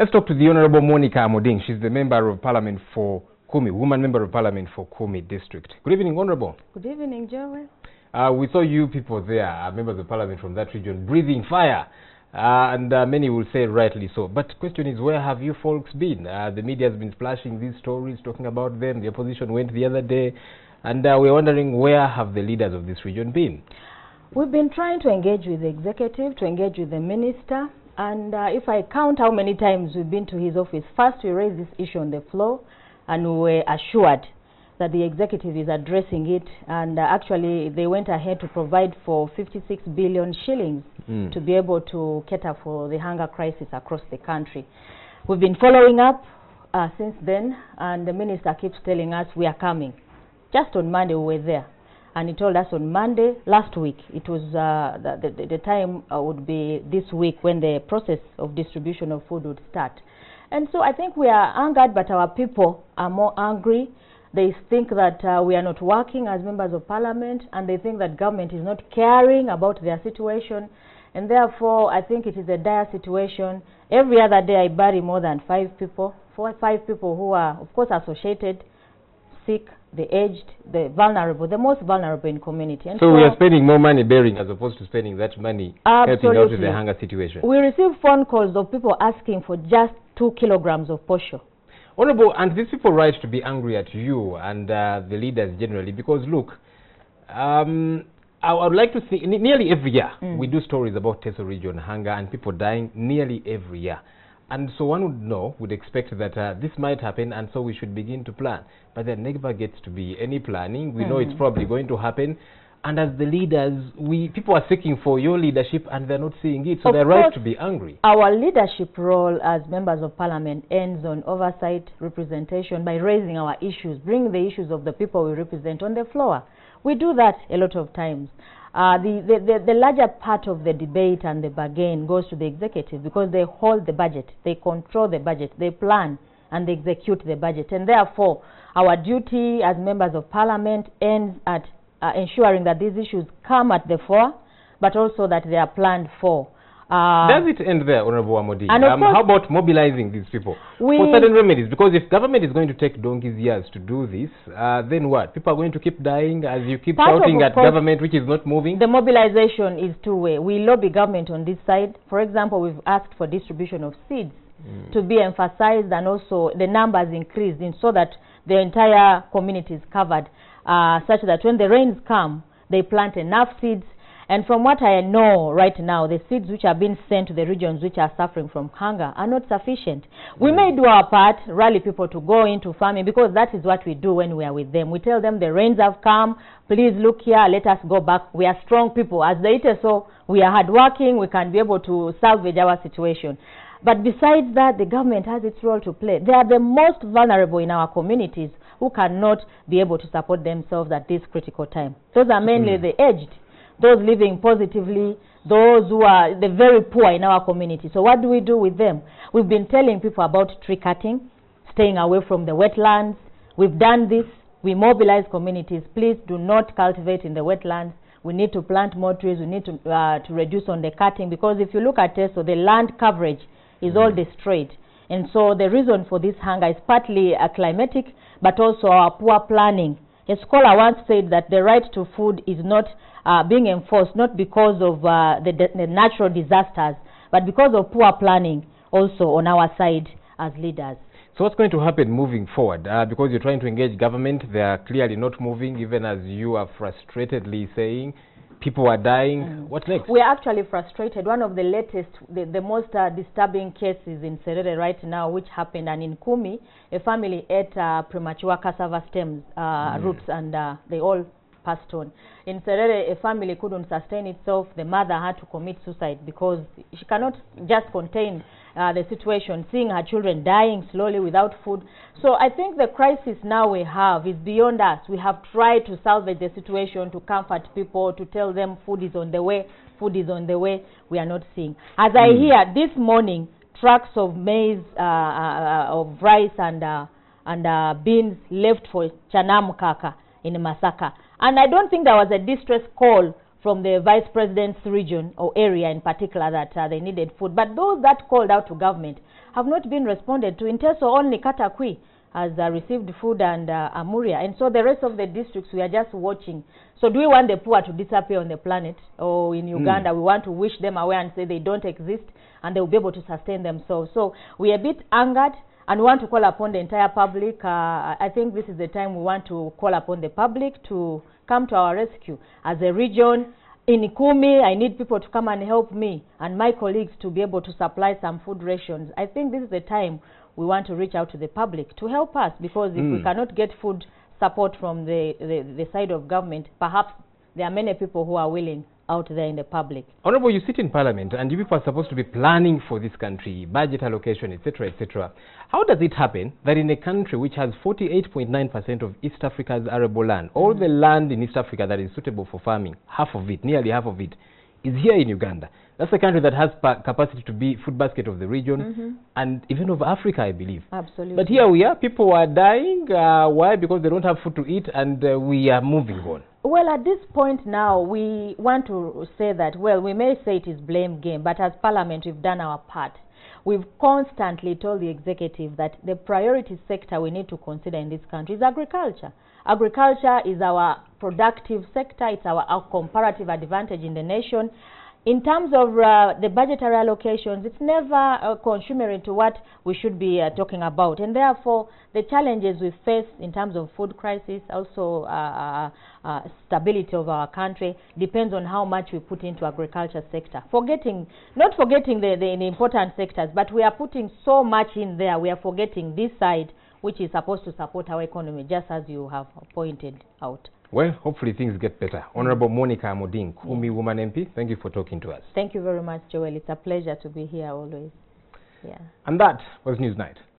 Let's talk to the Honorable Monica Amoding. She's the Member of Parliament for Kumi, Woman Member of Parliament for Kumi District. Good evening, Honorable. Good evening, Joey. We saw you people there, members of Parliament from that region, breathing fire. And many will say rightly so. But question is, where have you folks been? The media has been splashing these stories, talking about them. The opposition went the other day. And we're wondering, where have the leaders of this region been? We've been trying to engage with the executive, to engage with the minister. And if I count how many times we've been to his office, first we raised this issue on the floor and we were assured that the executive is addressing it. And actually they went ahead to provide for 56 billion shillings to be able to cater for the hunger crisis across the country. We've been following up since then, and the minister keeps telling us we are coming. Just on Monday we were there. And he told us on Monday last week, it was the time would be this week when the process of distribution of food would start. And so I think we are angered, but our people are more angry. They think that we are not working as members of parliament, and they think that government is not caring about their situation. And therefore, I think it is a dire situation. Every other day I bury more than 5 people, 4 or 5 people who are, of course, associated, sick, the aged, the vulnerable, the most vulnerable in community. And so we are spending more money bearing as opposed to spending that money helping out with the hunger situation. We receive phone calls of people asking for just 2 kilograms of posho. Honorable, and these people right to be angry at you and the leaders generally, because look, I would like to see, nearly every year we do stories about Teso region hunger and people dying nearly every year. And so one would expect that this might happen, and so we should begin to plan. But there never gets to be any planning. We know it's probably going to happen. And as the leaders, people are seeking for your leadership, and they're not seeing it. So they're right to be angry. Our leadership role as members of parliament ends on oversight, representation, by raising our issues, bringing the issues of the people we represent on the floor. We do that a lot of times. The larger part of the debate and the bargain goes to the executive, because they hold the budget, they control the budget, they plan and they execute the budget. And therefore, our duty as members of parliament ends at ensuring that these issues come at the fore, but also that they are planned for. Does it end there, Honorable Amoding? How about mobilizing these people for certain remedies? Because if government is going to take donkey's years to do this, then what? People are going to keep dying as you keep shouting at government, which is not moving? The mobilization is two-way. We lobby government on this side. For example, we've asked for distribution of seeds to be emphasized, and also the numbers increased so that the entire community is covered, such that when the rains come, they plant enough seeds. And from what I know right now, the seeds which are being sent to the regions which are suffering from hunger are not sufficient. We may do our part, rally people to go into farming, because that is what we do when we are with them. We tell them the rains have come, please look here, let us go back. We are strong people. As they say, so we are hardworking, we can be able to salvage our situation. But besides that, the government has its role to play. They are the most vulnerable in our communities who cannot be able to support themselves at this critical time. Those are mainly the aged, those living positively, those who are the very poor in our community. So what do we do with them? We've been telling people about tree cutting, staying away from the wetlands. We've done this. We mobilize communities. Please do not cultivate in the wetlands. We need to plant more trees. We need to reduce on the cutting, because if you look at Teso, the land coverage is all destroyed. And so the reason for this hunger is partly climatic, but also our poor planning. A scholar once said that the right to food is not being enforced, not because of the natural disasters, but because of poor planning also on our side as leaders. So what's going to happen moving forward? Because you're trying to engage government, they are clearly not moving, even as you are frustratedly saying people are dying. What next? We are actually frustrated. One of the latest, the most disturbing cases in Serere right now, which happened, and in Kumi, a family ate premature cassava stems, roots, and they all passed on. In Serere, a family couldn't sustain itself. The mother had to commit suicide because she cannot just contain the situation, seeing her children dying slowly without food. So I think the crisis now we have is beyond us. We have tried to salvage the situation, to comfort people, to tell them food is on the way, food is on the way. We are not seeing. As I hear this morning, trucks of maize, of rice and beans left for Chanamkaka in Masaka. And I don't think there was a distress call from the vice president's region or area in particular that they needed food. But those that called out to government have not been responded to. In Teso, only Katakwi has received food and Amuria. And so the rest of the districts, we are just watching. So do we want the poor to disappear on the planet? Or in Uganda, we want to wish them away and say they don't exist and they will be able to sustain themselves. So we are a bit angered and we want to call upon the entire public. I think this is the time we want to call upon the public to come to our rescue. As a region, in Kumi, I need people to come and help me and my colleagues to be able to supply some food rations. I think this is the time we want to reach out to the public to help us, because if we cannot get food support from the side of government, perhaps there are many people who are willing out there in the public. Honorable, you sit in Parliament and you people are supposed to be planning for this country, budget allocation, etc., etc. How does it happen that in a country which has 48.9% of East Africa's arable land, all the land in East Africa that is suitable for farming, half of it, nearly half of it, is here in Uganda? That's a country that has capacity to be food basket of the region and even of Africa, I believe. Absolutely. But here we are, people are dying. Why? Because they don't have food to eat, and we are moving on. Well, at this point now, we want to say that, well, we may say it is blame game, but as Parliament, we've done our part. We've constantly told the executive that the priority sector we need to consider in this country is agriculture. Agriculture is our productive sector. It's our comparative advantage in the nation. In terms of the budgetary allocations, it's never consummary to what we should be talking about. And therefore, the challenges we face in terms of food crisis, also stability of our country, depends on how much we put into agriculture sector. Not forgetting the important sectors, but we are putting so much in there, we are forgetting this side, which is supposed to support our economy, just as you have pointed out. Well, hopefully things get better. Honorable Monica Amoding, Kumi Woman MP, thank you for talking to us. Thank you very much, Joel. It's a pleasure to be here always. Yeah. And that was Newsnight.